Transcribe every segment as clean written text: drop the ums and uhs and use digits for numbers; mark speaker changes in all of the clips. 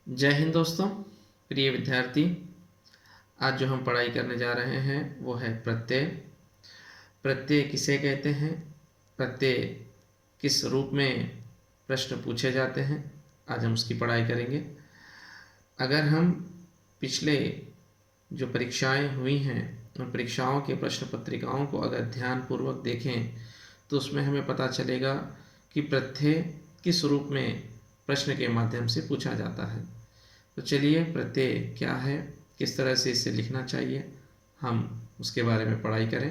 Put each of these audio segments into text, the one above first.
Speaker 1: जय हिंद दोस्तों, प्रिय विद्यार्थी। आज जो हम पढ़ाई करने जा रहे हैं वो है प्रत्यय। प्रत्यय किसे कहते हैं, प्रत्यय किस रूप में प्रश्न पूछे जाते हैं, आज हम उसकी पढ़ाई करेंगे। अगर हम पिछले जो परीक्षाएं हुई हैं उन परीक्षाओं के प्रश्न पत्रिकाओं को अगर ध्यानपूर्वक देखें तो उसमें हमें पता चलेगा कि प्रत्यय किस रूप में प्रश्न के माध्यम से पूछा जाता है। तो चलिए, प्रत्यय क्या है, किस तरह से इसे लिखना चाहिए, हम उसके बारे में पढ़ाई करें।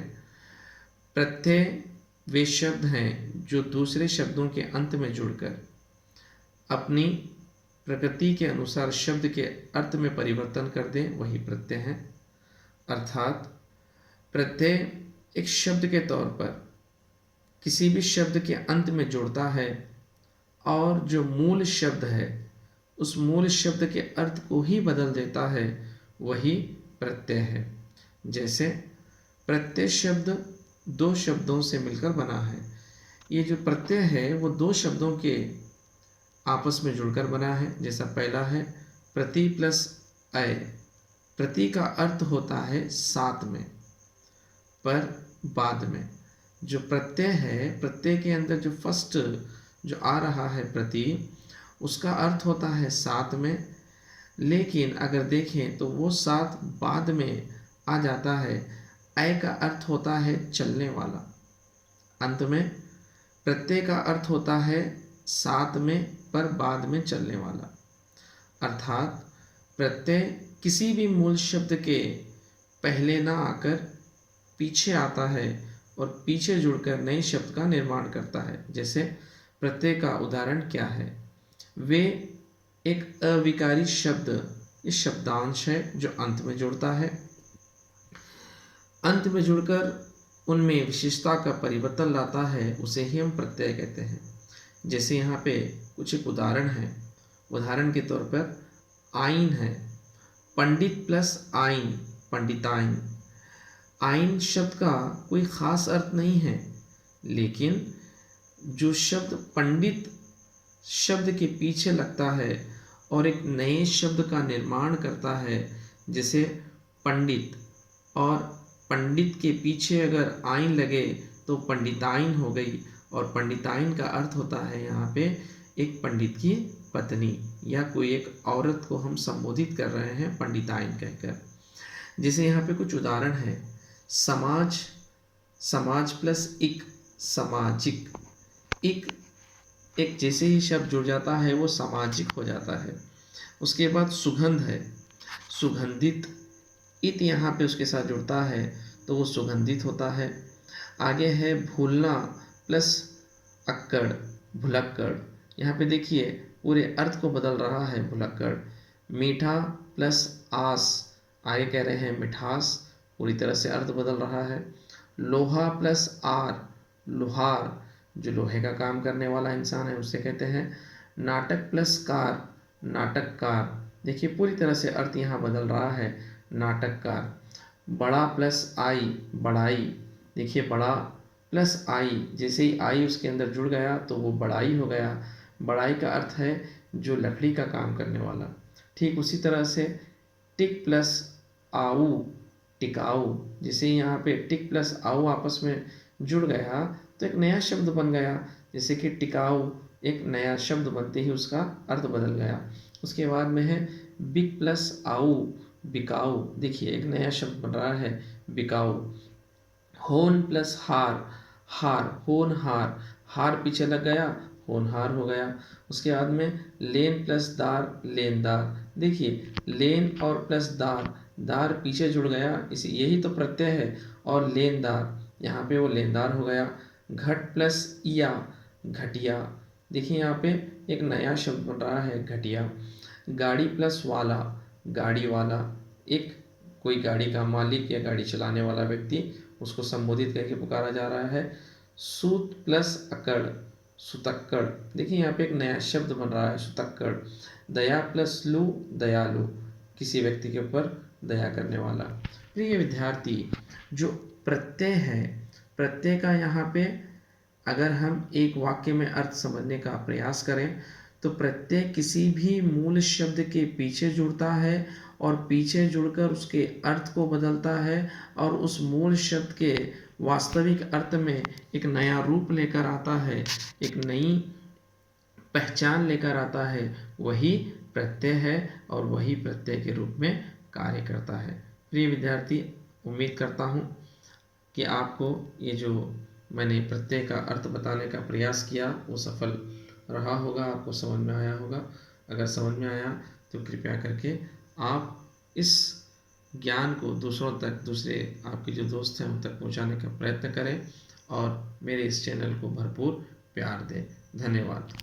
Speaker 1: प्रत्यय वे शब्द हैं जो दूसरे शब्दों के अंत में जुड़कर अपनी प्रकृति के अनुसार शब्द के अर्थ में परिवर्तन कर दें, वही प्रत्यय हैं। अर्थात प्रत्यय एक शब्द के तौर पर किसी भी शब्द के अंत में जुड़ता है और जो मूल शब्द है उस मूल शब्द के अर्थ को ही बदल देता है, वही प्रत्यय है। जैसे प्रत्यय शब्द दो शब्दों से मिलकर बना है। ये जो प्रत्यय है वो दो शब्दों के आपस में जुड़कर बना है। जैसा पहला है प्रति प्लस अय। प्रति का अर्थ होता है साथ में, पर बाद में। जो प्रत्यय है, प्रत्यय के अंदर जो फर्स्ट जो आ रहा है प्रति, उसका अर्थ होता है साथ में। लेकिन अगर देखें तो वो साथ बाद में आ जाता है। अय का अर्थ होता है चलने वाला। अंत में प्रत्यय का अर्थ होता है साथ में पर बाद में चलने वाला। अर्थात प्रत्यय किसी भी मूल शब्द के पहले ना आकर पीछे आता है और पीछे जुड़कर नए शब्द का निर्माण करता है। जैसे प्रत्यय का उदाहरण क्या है, वे एक अविकारी शब्द, इस शब्दांश है जो अंत में जुड़ता है। अंत में जुड़कर उनमें विशेषता का परिवर्तन लाता है, उसे ही हम प्रत्यय कहते हैं। जैसे यहाँ पे कुछ एक उदाहरण है। उदाहरण के तौर पर आइन है, पंडित प्लस आइन, पंडिताइन। आइन शब्द का कोई खास अर्थ नहीं है, लेकिन जो शब्द पंडित शब्द के पीछे लगता है और एक नए शब्द का निर्माण करता है, जैसे पंडित, और पंडित के पीछे अगर आइन लगे तो पंडिताइन हो गई। और पंडिताइन का अर्थ होता है यहाँ पे एक पंडित की पत्नी या कोई एक औरत को हम संबोधित कर रहे हैं पंडिताइन कहकर। जैसे यहाँ पे कुछ उदाहरण है, समाज, समाज प्लस इक, सामाजिक। एक जैसे ही शब्द जुड़ जाता है वो सामाजिक हो जाता है। उसके बाद सुगंध है, सुगंधित। इत यहाँ पे उसके साथ जुड़ता है तो वो सुगंधित होता है। आगे है भूलना प्लस अक्कड़, भुलक्कड़। यहाँ पे देखिए पूरे अर्थ को बदल रहा है भुलक्कड़। मीठा प्लस आस, आगे कह रहे हैं मिठास, पूरी तरह से अर्थ बदल रहा है। लोहा प्लस आर, लोहार, जो लोहे का काम करने वाला इंसान है उसे कहते हैं। नाटक प्लस कार, नाटककार। देखिए पूरी तरह से अर्थ यहाँ बदल रहा है, नाटककार। बड़ा प्लस आई, बड़ाई। देखिए बड़ा प्लस आई, जैसे ही आई उसके अंदर जुड़ गया तो वो बड़ाई हो गया। बड़ाई का अर्थ है जो लकड़ी का काम करने वाला। ठीक उसी तरह से टिक प्लस आऊ, टिकाऊ। जैसे यहाँ पे टिक प्लस आऊ आपस में जुड़ गया तो एक नया शब्द बन गया। जैसे कि टिकाऊ, एक नया शब्द बनते ही उसका अर्थ बदल गया। उसके बाद में है बिक प्लस आऊ, बिकाऊ। देखिए एक नया शब्द बन रहा है बिकाऊ। होन प्लस हार, हार, होनहार। हार पीछे लग गया, होनहार हो गया। उसके बाद में लेन प्लस दार, लेनदार। देखिए लेन और प्लस दार, दार पीछे जुड़ गया, इसी यही तो प्रत्यय है। और लेनदार, यहाँ पे वो लेनदार हो गया। घट प्लस या, घटिया। देखिए यहाँ पे एक नया शब्द बन रहा है घटिया। गाड़ी प्लस वाला, गाड़ी वाला। एक कोई गाड़ी का मालिक या गाड़ी चलाने वाला व्यक्ति, उसको संबोधित करके पुकारा जा रहा है। सूत प्लस अकड़, सुतक्कड़। देखिए यहाँ पे एक नया शब्द बन रहा है सुतक्कड़। दया प्लस लू, दयालु, किसी व्यक्ति के ऊपर दया करने वाला। प्रिय विद्यार्थी, जो प्रत्यय है, प्रत्यय का यहाँ पे अगर हम एक वाक्य में अर्थ समझने का प्रयास करें तो प्रत्यय किसी भी मूल शब्द के पीछे जुड़ता है और पीछे जुड़कर उसके अर्थ को बदलता है और उस मूल शब्द के वास्तविक अर्थ में एक नया रूप लेकर आता है, एक नई पहचान लेकर आता है। वही प्रत्यय है और वही प्रत्यय के रूप में कार्य करता है। प्रिय विद्यार्थी, उम्मीद करता हूँ कि आपको ये जो मैंने प्रत्यय का अर्थ बताने का प्रयास किया वो सफल रहा होगा, आपको समझ में आया होगा। अगर समझ में आया तो कृपया करके आप इस ज्ञान को दूसरों तक, दूसरे आपके जो दोस्त हैं उन तक पहुंचाने का प्रयत्न करें और मेरे इस चैनल को भरपूर प्यार दें। धन्यवाद।